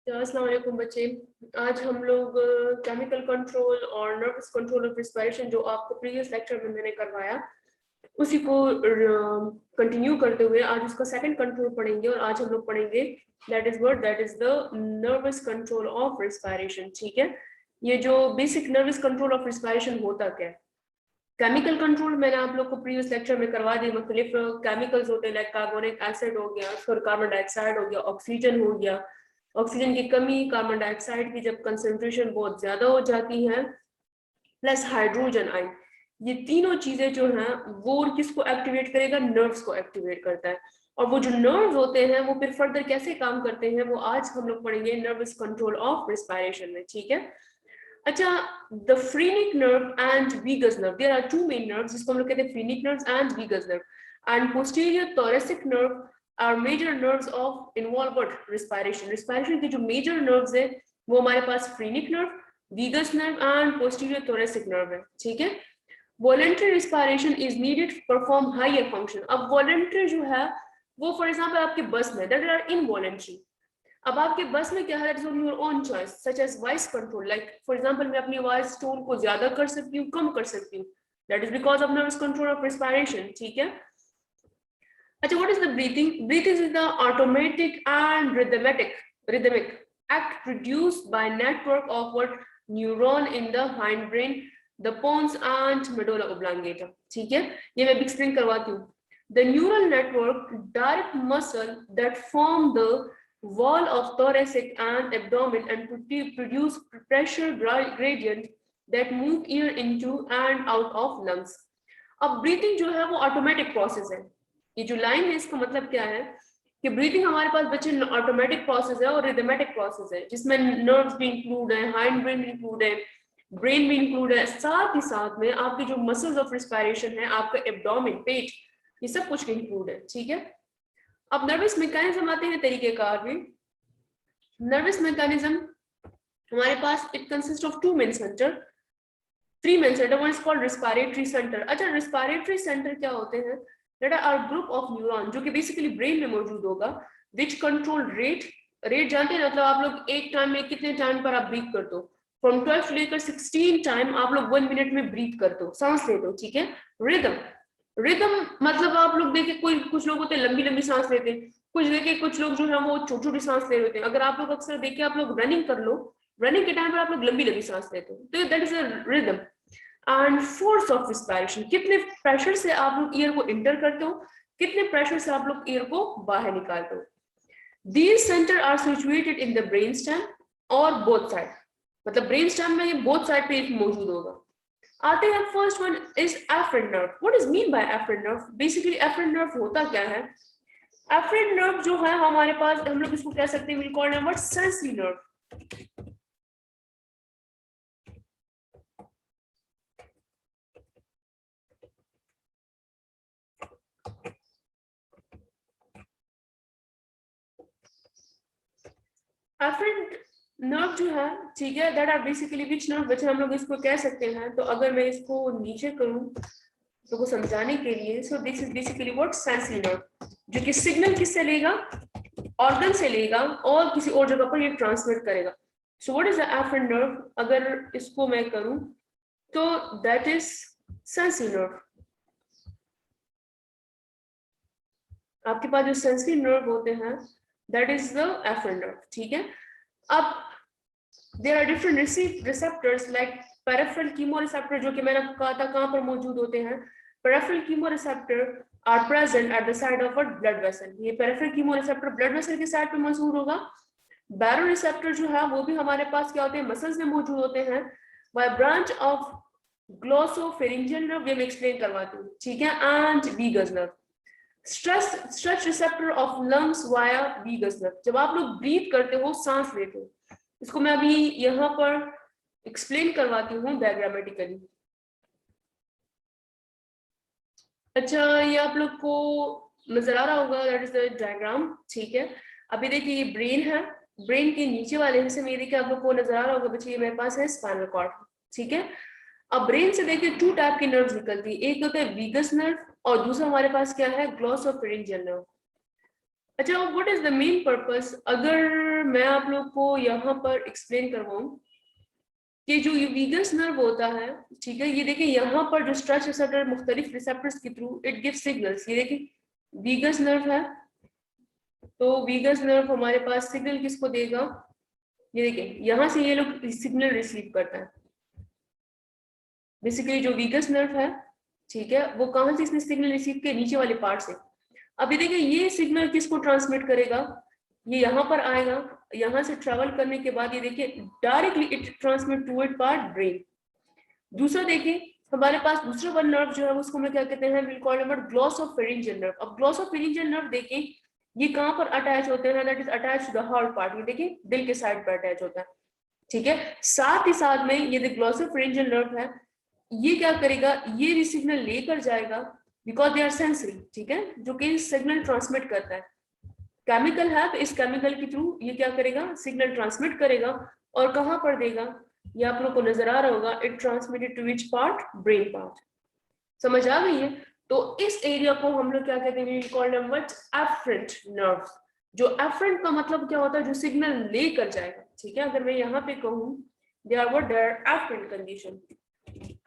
तो अस्सलाम वालेकुम बच्चे। आज हम लोग केमिकल कंट्रोल और नर्वस कंट्रोल ऑफ रिस्पिरेशन जो आपको प्रीवियस लेक्चर में मैंने करवाया उसी को कंटिन्यू करते हुए आज उसका सेकंड कंट्रोल पढ़ेंगे। और आज हम लोग पढ़ेंगे that is the nervous control of respiration. ठीक है, ये जो basic nervous control of respiration होता क्या है। केमिकल कंट्रोल मैंने आप लोग को प्रीवियस लेक्चर में करवा दी। मुख्तलिफ केमिकल्स होते हैं, लाइक कार्बोनिक एसिड हो गया, फिर कार्बन डाइऑक्साइड हो गया, ऑक्सीजन हो गया। ऑक्सीजन की कमी, कार्बन डाइऑक्साइड की जब कंसंट्रेशन बहुत ज्यादा हो जाती है, प्लस हाइड्रोजन आयन, ये तीनों चीजें जो हैं वो किसको एक्टिवेट करेगा, नर्व्स को एक्टिवेट करता है। और वो जो नर्व्स होते हैं वो फिर फर्दर कैसे काम करते हैं वो आज हम लोग पढ़ेंगे नर्वस कंट्रोल ऑफ रिस्पिरेशन में। ठीक है, अच्छा, the phrenic nerve and vagus nerve, there are two main nerves जिसको हम लोग कहते हैं phrenic nerves and vagus nerve. And posterior thoracic nerve are major nerves of involved respiration. Respiration के जो मेजर नर्व्स है वो हमारे पास phrenic nerve, vagus nerve and posterior thoracic nerve है। ठीक है, voluntary respiration is needed to perform higher function. अब वॉलंटरी जो है वो फॉर एग्जांपल आपके बस में, दैट आर इनवॉलंटरी। अब आपके बस में क्या है, that is on your own choice, such as voice control. Like for example मैं अपनी वॉइस टोन को ज्यादा कर सकती हूँ, कम कर सकती हूँ, that is because of nervous control of respiration. ठीक है, अच्छा, what is the breathing? Breathing is the automatic and rhythmic act produced by network of what neuron in the hindbrain, the pons and medulla oblongata. ठीक है, ये मैं explain करवाती हूँ। The neural network direct muscle that form the wall of thoracic and abdomen and produce pressure gradient that move air into and out of lungs. अब breathing जो है वो ऑटोमेटिक प्रोसेस है। ये जो लाइन है इसका मतलब क्या है कि ब्रीथिंग हमारे पास बच्चे ऑटोमेटिक प्रोसेस है और रिदमेटिक प्रोसेस है, जिसमें नर्व्स भी इंक्लूड है, हाइंड ब्रेन भी इंक्लूड है, ब्रेन भी इंक्लूड है, साथ ही साथ में आपके जो मसल्स ऑफ रिस्पिरेशन है, आपका एब्डोमेन, पेट, ये सब कुछ इंक्लूड है। ठीक है, अब नर्वस मैकेनिज्म आते हैं तरीकेकार में। नर्वस मैकेनिज्म हमारे पास it consist of two main centre, three main centre, one is called respiratory centre. अच्छा, रिस्पिरेटरी सेंटर क्या होते हैं? That are group of neuron जो कि बेसिकली ब्रेन में मौजूद होगा, which control rate जानते हैं, मतलब आप लोग एक टाइम में कितने टाइम पर आप ब्रीथ करते हो, फ्रॉम 12 से लेकर 16 टाइम आप लोग 1 मिनट में ब्रीथ करते हो, सांस लेते हो। ठीक है, रिदम मतलब आप लोग देखे कोई कुछ लोग होते हैं लंबी लंबी सांस लेते हैं, कुछ देखे कुछ लोग जो है वो छोटी छोटी सांस ले रहे होते हैं। अगर आप लोग अक्सर देखे, आप लोग रनिंग कर लो, रनिंग के टाइम पर आप लोग लंबी लंबी सांस लेते हो, तो that is a rhythm. And force of respiration, कितने प्रेशर से आप लोग एयर को इंटर करते हो, कितने प्रेशर से आप लोग एयर को बाहर निकालते हो। These center are situated in the brain stem और बोथ साइड, मतलब ब्रेन स्टेम में ये बोथ साइड पे मौजूद होगा। आते हैं, first one is afferent nerve. What is mean by afferent nerve? Basically afferent nerve होता क्या है? एफरेंट नर्व जो है हमारे पास, हम लोग इसको कह सकते हैं, will call it what, sensory nerve. Afferent nerve जो है, ठीक है, that are basically which nerve, बच्चे हम लोग इसको कह सकते हैं। तो अगर मैं इसको नीचे करूं तो को समझाने के लिए, so this is basically what, sensory nerve, जो कि सिग्नल किससे लेगा, ऑर्गन से लेगा और किसी और जगह पर ये ट्रांसमिट करेगा। So what is the afferent nerve? अगर इसको मैं करूं तो दैट इज सेंसरी नर्व। आपके पास जो सेंसरी नर्व होते हैं that is the afferent nerve. ठीक है, अब there are different receptors like peripheral chemoreceptor, जो कि मैंने कहा था कहां पर मौजूद होते हैं। Peripheral chemoreceptor are present at the side of a blood vessel. ये पेरिफेरल कीमोरिसेप्टर ब्लड वेसल के साइड पे मौजूद होगा। बैरो रिसेप्टर जो है वो भी हमारे पास क्या होते हैं, मसल्स में मौजूद होते हैं। By branch of glossopharyngeal nerve, ये मैं एक्सप्लेन करवाती हूँ। ठीक है, and vagus nerve, stretch receptor of lungs via vagus nerve. जब आप लोग ब्रीथ करते हो, सांस लेते हो, इसको मैं अभी यहाँ पर एक्सप्लेन करवाती हूँ डायग्रामेटिकली। अच्छा, ये आप लोग को नजर आ रहा होगा, दैट इज द डायग्राम। ठीक है, अभी देखिए ये ब्रेन है, ब्रेन के नीचे वाले हिस्से में देखिए आप लोग को नजर आ रहा होगा बच्चे, ये मेरे पास है स्पाइनल कॉर्ड। ठीक है, अब ब्रेन से देखिए टू टाइप की नर्व्स निकलती है, एक होता है वीगस नर्व और दूसरा हमारे पास क्या है, ग्लोसोफेरिंजियल नर्व। अच्छा, what is the main purpose, अगर मैं आप लोग को यहाँ पर एक्सप्लेन करवाऊं कि जो ये वीगस नर्व होता है, ठीक है, ये देखिए यहाँ पर जो स्ट्रेच रिसेप्टर मुख्तलिफ रिसेप्टर्स के थ्रू इट गिव सिग्नल्स, ये देखिए वीगस नर्व है, तो वीगस नर्व हमारे पास सिग्नल किसको देगा, ये देखिए यहाँ से ये लोग सिग्नल रिसीव करता है। बेसिकली जो वीगस नर्व है, ठीक है, वो कहाँ से इसने सिग्नल रिसीव किया, नीचे वाले पार्ट से। अभी देखिए ये सिग्नल किसको ट्रांसमिट करेगा, ये यहाँ पर आएगा, यहाँ से ट्रेवल करने के बाद ये देखिए directly it transmit to it part brain. दूसरा देखिए हमारे पास दूसरा वन नर्व जो है उसको मैं क्या कहते हैं, विल कॉल नंबर ग्लॉसोफेरिंजियल नर्व। अब ग्लॉसोफेरिंजियल नर्व देखिए ये कहाँ पर अटैच होते हैं, that is attach to the heart part, ये देखिए दिल के साइड पर अटैच होता है, ठीक है। साथ ही साथ में ये जो ग्लॉसोफेरिंजियल नर्व है ये क्या करेगा, ये भी सिग्नल लेकर जाएगा, बिकॉज दे आर सेंसरी, ठीक है, जो कि सिग्नल ट्रांसमिट करता है। केमिकल है तो इस केमिकल के थ्रू ये क्या करेगा, सिग्नल ट्रांसमिट करेगा, और कहां पर देगा, ये आप लोग को नजर आ रहा होगा, it transmitted to which part, brain part. समझ आ गई है। तो इस एरिया को हम लोग क्या कहते हैं, कॉल्ड एफरेंट नर्व्स। जो एफरेंट का मतलब क्या होता है, जो सिग्नल लेकर जाएगा, ठीक है। अगर मैं यहाँ पे कहूँ they are what, they are afferent condition,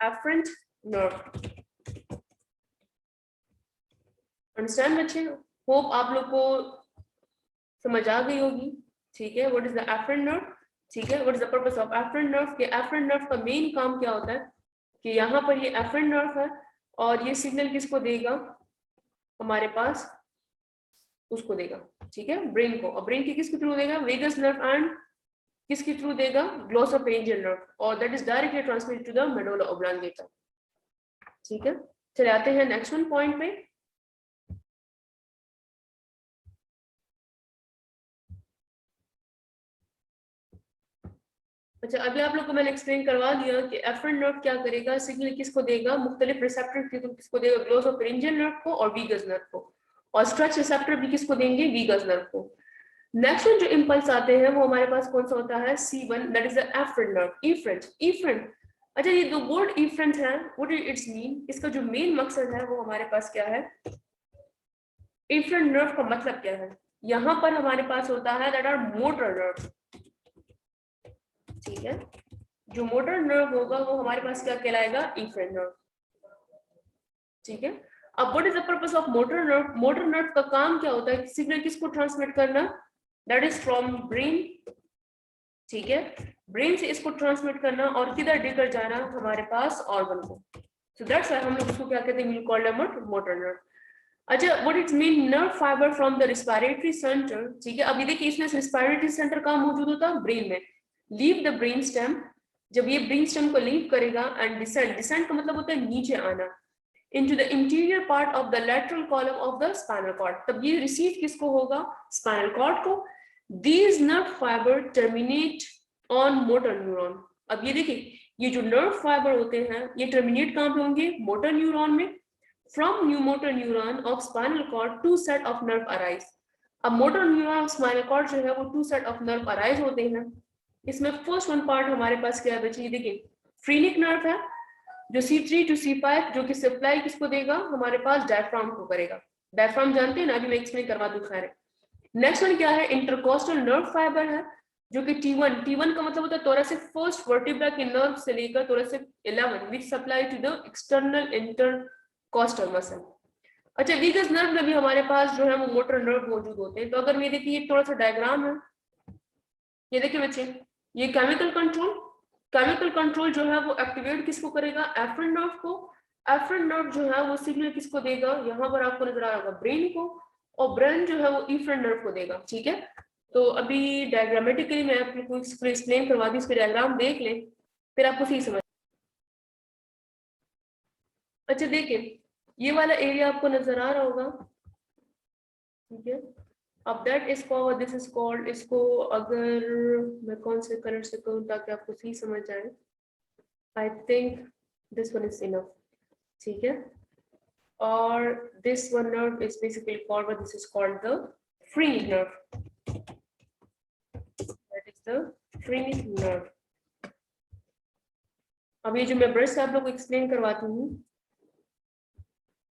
afferent nerve. Understand बच्चे, होप आप लोग को समझ आ गई होगी, ठीक है। What is the afferent nerve, ठीक है, what is the purpose of afferent nerve, के एफरेंट नर्व का मेन काम क्या होता है कि यहाँ पर ये एफरेंट नर्व है और ये सिग्नल किसको देगा, हमारे पास उसको देगा, ठीक है, ब्रेन को। और ब्रेन की किसके थ्रू देगा, वेगस नर्व, एंड किसके थ्रू देगा, ग्लॉसोफेरिंजियल नर्व, और that is directly transmitted to the medulla oblongata, ठीक है। चले आते हैं नेक्स्ट वन पॉइंट पे। अच्छा, अभी आप लोग को मैंने एक्सप्लेन करवा दिया कि एफरेंट नर्व क्या करेगा, सिग्नल किसको देगा, मुख्तलिफ रिसेप्टर किसको देगा, ग्लॉसोफेरिंजियल नर्व को और वीगस नर्व को, और स्ट्रेच रिसेप्टर भी किसको देंगे, वीगस नर्व को। नेक्स्ट जो इंपल्स आते हैं वो हमारे पास कौन सा होता है, C1, that is the afferent nerve, efferent, efferent. अच्छा, ये दो वर्ड इफरेंट है, व्हाट इज इट्स मीन, इसका जो मेन मकसद है वो हमारे पास क्या है, इफरेंट नर्व का मतलब क्या है, यहाँ पर हमारे पास होता है दैट आर मोटर नर्व, ठीक है। जो मोटर नर्व होगा वो हमारे पास क्या कहलाएगा, इफरेंट नर्व, ठीक है। अब what is the purpose of motor nerve, motor nerve का काम क्या होता है, सिग्नल किसको ट्रांसमिट करना, दैट इज फ्रॉम ब्रेन, ठीक है, ब्रेन से इसको ट्रांसमिट करना और किधर लेकर जाना, हमारे पास ऑर्गन को। सो दैट्स व्हाई हम लोग इसको क्या कहते हैं, कॉल्ड मोटर नर्व। अच्छा, what it mean, nerve fibre from the respiratory centre, ठीक है। अभी देखिए इसमें रेस्पिरेटरी सेंटर कहाँ मौजूद होता है, ब्रेन में, लीव द ब्रेन स्टेम, जब ये ब्रेन स्टेम को लीव करेगा एंड डिसेंड, डिसेंड का मतलब होता है नीचे आना, into the interior part of the lateral column of the spinal cord, तब ये रिसीव किसको होगा, spinal cord को। These nerve fiber terminate on motor neuron। अब ये देखिए ये जो nerve fiber होते हैं ये terminate कहाँ पे होंगे, motor neuron में। From new motor neuron of spinal cord two set of nerve arise। अब motor neuron of spinal cord जो है वो two set of nerve arise होते हैं। इसमें फर्स्ट वन पार्ट हमारे पास क्या है बच्चे, देखिए फ्रीनिक नर्व है, जो C3 टू C5 जो कि सप्लाई किसको देगा, हमारे पास डायफ्राम को करेगा। डायफ्राम जानते हैं ना, अभी मैं एक्सप्लेन करवा दूं, खैर। नेक्स्ट वन क्या है, इंटरकोस्टल नर्व फाइबर है, जो कि T1, T1 का मतलब होता है थोरेसिक फर्स्ट वर्टिब्रा के नर्व से लेकर thoracic 11 which supply to the external intercostal muscle. अच्छा, वीगस नर्व में भी हमारे पास जो है वो मोटर नर्व मौजूद होते हैं। तो अगर मैं देखिए थोड़ा सा डायग्राम है, ये देखिए बच्चे, ये केमिकल कंट्रोल, केमिकल कंट्रोल जो है वो एक्टिवेट किसको करेगा, एफरेंट नर्व को। एफरेंट नर्व जो है वो सिग्नल किसको देगा, यहाँ पर आपको नजर आ रहा होगा ब्रेन को, और ब्रेन जो है वो इफरेंट नर्व को देगा, ठीक है। तो अभी डायग्रामेटिकली मैं आपको एक्सप्लेन करवा दी, इसके डायग्राम देख लें फिर आपको सही समझ। अच्छा देखिए ये वाला एरिया आपको नजर आ रहा होगा, ठीक है। अब that is called, this is called, इसको अगर मैं कौन से कलर से कहूँ ताकि आपको सही समझ आए, I think this one is enough, ठीक है। और this one nerve is basically called, this is called the phrenic nerve, that is the phrenic nerve. अब ये जो मैं ब्रश से आप लोग को एक्सप्लेन करवाती हूँ,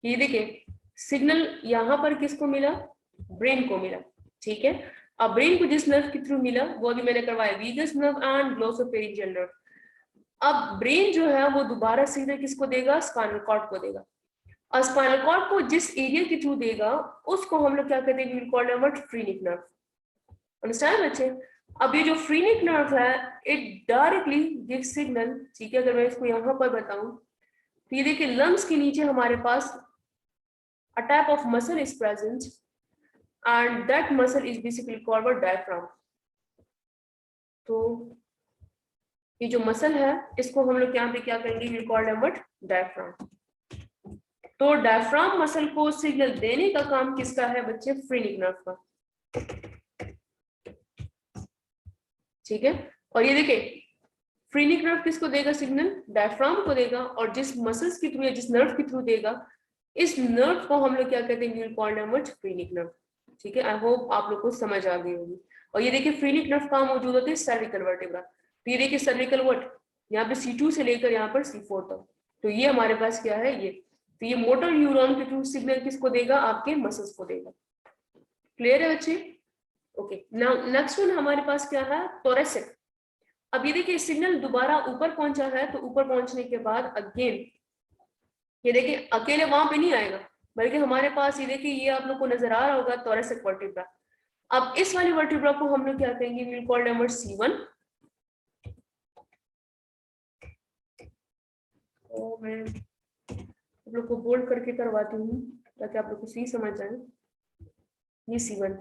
ये देखिए सिग्नल यहाँ पर किसको मिला, ब्रेन को मिला, ठीक है। अब ब्रेन को जिस नर्व के थ्रू मिला वो अभी मैंने करवाया वीगस नर्व एंड ग्लोसोफेरिंजियल नर्व। अब ब्रेन जो है वो दोबारा सीधे किसको देगा, स्पाइनल कॉर्ड को देगा। और स्पाइनल कॉर्ड को जिस एरिया के थ्रू देगा उसको हम लोग क्या कहते हैं, we will call it phrenic nerve. Understand बच्चे? अब ये जो फ्रीनिक नर्व है इट डायरेक्टली गिव सिग्नल, ठीक है। अगर मैं इसको यहाँ पर बताऊं तो ये देखिए लंग्स के नीचे हमारे पास a type of muscle is present and that muscle is basically called diaphragm। तो ये जो मसल है इसको हम लोग यहाँ पे क्या करेंगे, we call it diaphragm। तो डायफ्राम मसल को सिग्नल देने का काम किसका है बच्चे, फ्रीनिक नर्व का, ठीक है। और ये देखिए फ्रीनिक नर्व किसको देगा सिग्नल, डायफ्राम को देगा, और जिस मसल्स के थ्रू या जिस नर्व के थ्रू देगा इस नर्व को हम लोग क्या कहते हैं, फ्रीनिक नर्व, ठीक है। आई होप आप लोग को समझ आ गई होगी। और ये देखिए फ्रीनिक नर्व कहाँ मौजूद होते हैं, सर्विकल वर्टेब्रा। तो ये देखिए सर्विकल वर्ट यहाँ पे C2 से लेकर यहाँ पर C4 तक, तो ये हमारे पास क्या है ये, तो ये मोटर न्यूरॉन के थ्रू सिग्नल किसको देगा, आपके मसल्स को देगा। क्लियर है बच्चे? ओके, नाउ नेक्स्ट वन हमारे पास क्या है, थोरैसिक। अब ये देखिए सिग्नल दोबारा ऊपर पहुंचा है, तो ऊपर पहुंचने के बाद अगेन ये देखिए अकेले वहां पे नहीं आएगा, बल्कि हमारे पास ये देखिए ये आप लोग को नजर आ रहा होगा थोरैसिक वर्टिब्रा। अब इस वाली वर्टिब्रा को हम लोग क्या कहेंगे, we will call number C1। तो मैं आप लोग को बोल्ड करके करवाती हूँ ताकि आप लोग को सही समझ जाए। ये C1,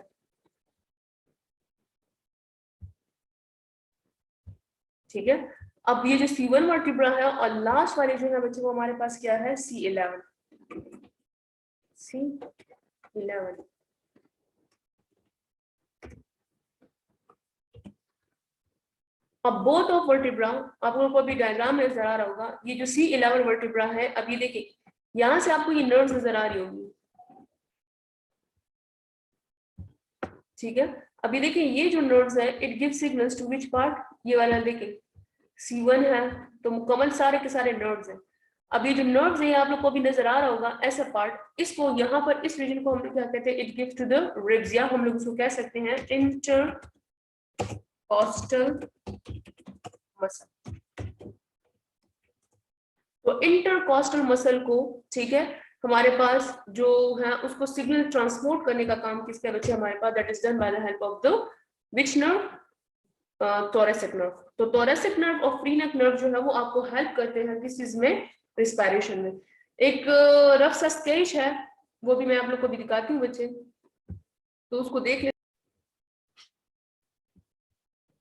ठीक है। अब ये जो C1 वर्टिब्रा है और लास्ट वाले जो है बच्चों को हमारे पास क्या है, C11। अब बोथ ऑफ वर्टिब्रा आप लोगों को अभी डायग्राम में नजर आ रहा होगा। ये जो C11 वर्टिब्रा है, अब ये देखिए यहां से आपको ये नर्व्स नजर आ रही होगी, ठीक है। अभी देखिए ये जो नर्व्स है it give signals to which part, ये वाला देखिए C1 है, तो मुकम्मल सारे के सारे नर्व्स हैं। अब ये जो नर्व्स है आप लोग को भी नजर आ रहा होगा ऐसा पार्ट, इसको यहाँ पर इस रीजन को हम लोग क्या कहते हैं, it gives to the ribs, या हम लोग इसको कह सकते हैं इंटरकॉस्टल मसल। तो इंटरकॉस्टल मसल को, ठीक है, हमारे पास जो है उसको सिग्नल ट्रांसपोर्ट करने का काम किसके बच्चे हमारे पास, that is done by the help of the which nerve, thoracic nerve. तो थोरैसिक नर्व और फ्रीनेक नर्व जो है वो आपको हेल्प करते हैं किस चीज में, रिस्पायरेशन में। एक रफ सा स्केच है वो भी मैं आप लोग को भी दिखाती हूँ बच्चे, तो उसको देख ले।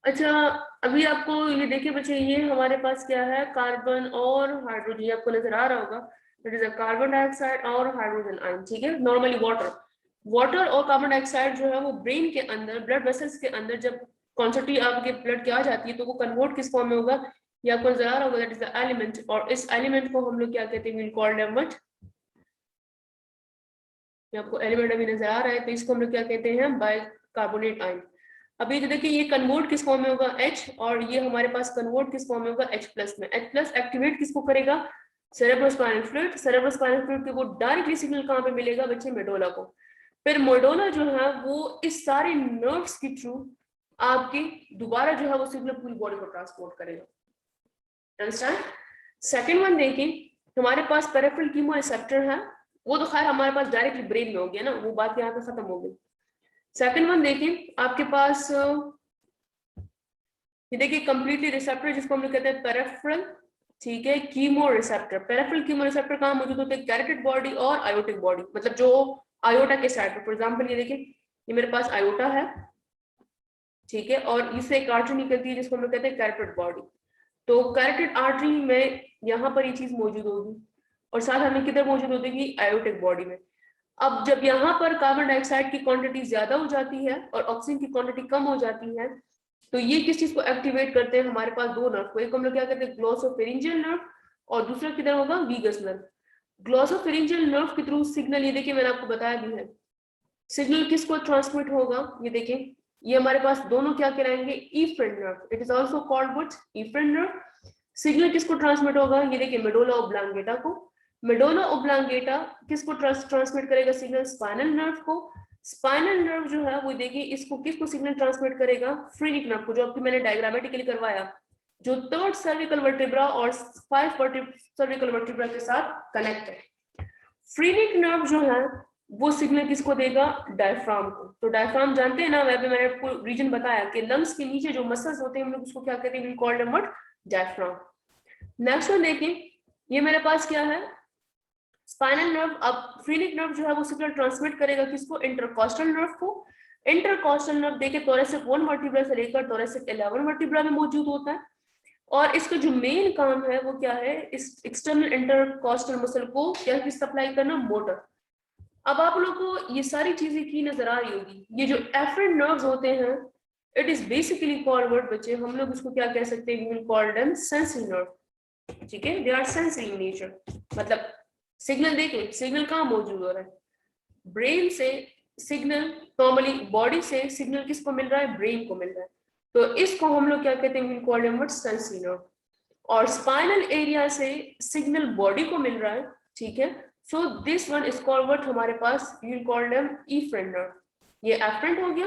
अच्छा अभी आपको ये देखिए बच्चे, ये हमारे पास क्या है, कार्बन और हाइड्रोजन आपको नजर आ रहा होगा, that is a carbon dioxide और हाइड्रोजन आयन, ठीक है। नॉर्मली वाटर और कार्बन डाइऑक्साइड जो है वो ब्रेन के अंदर ब्लड वेसल्स के अंदर जब क्वांटिटी आपके ब्लड की आ जाती है तो वो कन्वर्ट किस फॉर्म में होगा, ये आपको नजर आ रहा होगा, दैट इज द एलिमेंट। और इस एलिमेंट को हम लोग क्या कहते हैं, वी कॉल देम व्हाट, आपको एलिमेंट अभी नजर आ रहा है, तो इसको हम लोग क्या कहते हैं, बाइकार्बोनेट आयन। अभी तो देखिए ये कन्वर्ट किस फॉर्म में होगा, H, और ये हमारे पास कन्वर्ट किस फॉर्म में होगा, H+ में। H+ एक्टिवेट किसको करेगा, सेरेब्रोस्पाइनल फ्लूइड। सेरेब्रोस्पाइनल फ्लूइड के वो डायरेक्टली सिग्नल कहाँ पे मिलेगा बच्चे, मेडोला को। फिर मेडोला जो है वो इस सारे नर्व्स के थ्रू आपकी दोबारा जो है वो सिग्नल पूरी बॉडी को ट्रांसपोर्ट करेगा। अंडरस्टैंड? सेकंड वन देखिए, हमारे पास पेरिफेरल कीमोरिसेप्टर है, वो तो खैर हमारे पास डायरेक्टली ब्रेन में हो गया ना, वो बात यहाँ पे खत्म हो गई। सेकंड वन देखिए आपके पास ये देखिए कंप्लीटली रिसेप्टर जिसको हम लोग कहते हैं पेरिफेरल, ठीक है, chemo receptor. Peripheral chemo receptor कहाँ मौजूद होते हैं, कैरोटिड बॉडी और आयोटिक बॉडी, मतलब जो आयोटा के साइड पर। फॉर एग्जांपल ये देखिए ये मेरे पास आयोटा है, ठीक है, और इससे एक आर्टरी निकलती है जिसको हम लोग कहते हैं कैरोटिड बॉडी। तो कैरोटिड आर्टरी में यहाँ पर ये चीज मौजूद होगी, और साथ हमें किधर मौजूद होगी, आयोटिक बॉडी में। अब जब यहाँ पर कार्बन डाइऑक्साइड की क्वांटिटी ज्यादा हो जाती है और ऑक्सीजन की क्वांटिटी कम हो जाती है, तो ये किस चीज को एक्टिवेट करते हैं, हमारे पास दो नर्व को, एक हम लोग क्या कहते हैं ग्लोसोफेरिंजियल नर्व, और दूसरा किधर होगा, वीगस नर्व। ग्लोसोफेरिंजियल नर्व के थ्रू सिग्नल, ये देखिए मैंने आपको बताया भी है, सिग्नल किसको ट्रांसमिट होगा, ये देखिए ये हमारे पास दोनों क्या कहलाएंगे, efferent nerve. It is also called what, efferent nerve. Signal किसको ट्रांसमिट होगा, ये देखिए मेडुला ऑब्लांगेटा को। मेडुला ऑब्लांगेटा किसको ट्रांसमिट करेगा सिग्नल, स्पाइनल नर्व को। स्पाइनल नर्व जो है वो देखिए इसको किसको सिग्नल ट्रांसमिट करेगा, फ्रेनिक नर्व को, जो आपकी मैंने डायग्रामेटिकली करवाया, जो थर्ड सर्विकल वर्टिब्रा और 5 सर्विकल वर्टिब्रा के साथ कनेक्ट है। फ्रेनिक नर्व जो है वो सिग्नल किसको देगा, डायफ्राम को। तो डायफ्राम जानते हैं ना, वह भी मैंने आपको रीजन बताया कि लंग्स के नीचे जो मसल्स होते हैं हम लोग उसको क्या कहते हैं, we called them what, diaphragm. Next one देखिए, ये मेरे पास क्या है, स्पाइनल नर्व। अब फ्रेनिक नर्व जो है वो सिग्नल ट्रांसमिट करेगा किसको, इंटरकॉस्टल नर्व को। इंटरकॉस्टल नर्व देखिए थोरेसिक 1 वर्टिब्रा से लेकर थोरेसिक 11 वर्टिब्रा में मौजूद होता है, और इसका जो मेन काम है वो क्या है, इस एक्सटर्नल इंटरकॉस्टल मसल को क्या सप्लाई करना, मोटर। अब आप लोग को ये सारी चीजें की नजर आ रही होगी, ये जो एफरेंट नर्व्स होते हैं, it is basically called word बच्चे, हम लोग इसको क्या कह सकते हैं, we will call them sensory nerve. ठीक है, they are sensory in nature. मतलब सिग्नल देखें, सिग्नल कहाँ मौजूद हो रहा है, ब्रेन से सिग्नल, नॉर्मली बॉडी से सिग्नल किसको मिल रहा है, ब्रेन को मिल रहा है। तो इसको हम लोग क्या कहते हैं, we will call them what, sensory nerve. और स्पाइनल एरिया से सिग्नल बॉडी को मिल रहा है, ठीक है। So this one is called what, हमारे पास we will call them efferent nerve. ये एफरेंट हो गया,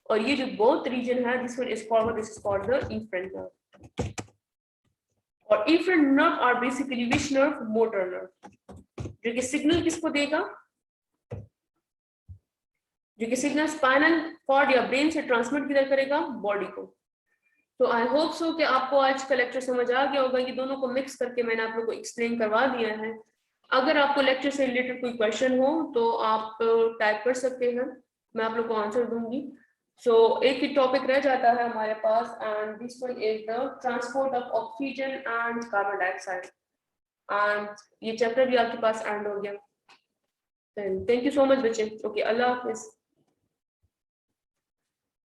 और ये जो बोथ रीजन है, this one is called what, this is called the efferent nerve. और efferent nerve are basically which nerve, motor nerve, जो कि सिग्नल किसको देगा, जो कि सिग्नल स्पाइनल कॉर्ड या ब्रेन से ट्रांसमिट किधर करेगा, बॉडी को। तो आई होप सो कि आपको आज का लेक्चर समझ आ गया होगा, ये दोनों को मिक्स करके मैंने आप लोगों को एक्सप्लेन करवा दिया है। अगर आपको लेक्चर से रिलेटेड कोई क्वेश्चन हो तो आप टाइप कर सकते हैं, मैं आप लोग को आंसर दूंगी। सो एक ही टॉपिक रह जाता है हमारे पास, and this one is the transport of oxygen and carbon dioxide, and ये चैप्टर भी आपके पास एंड हो गया। थैंक यू सो मच बच्चे। ओके, अल्लाह हाफिज।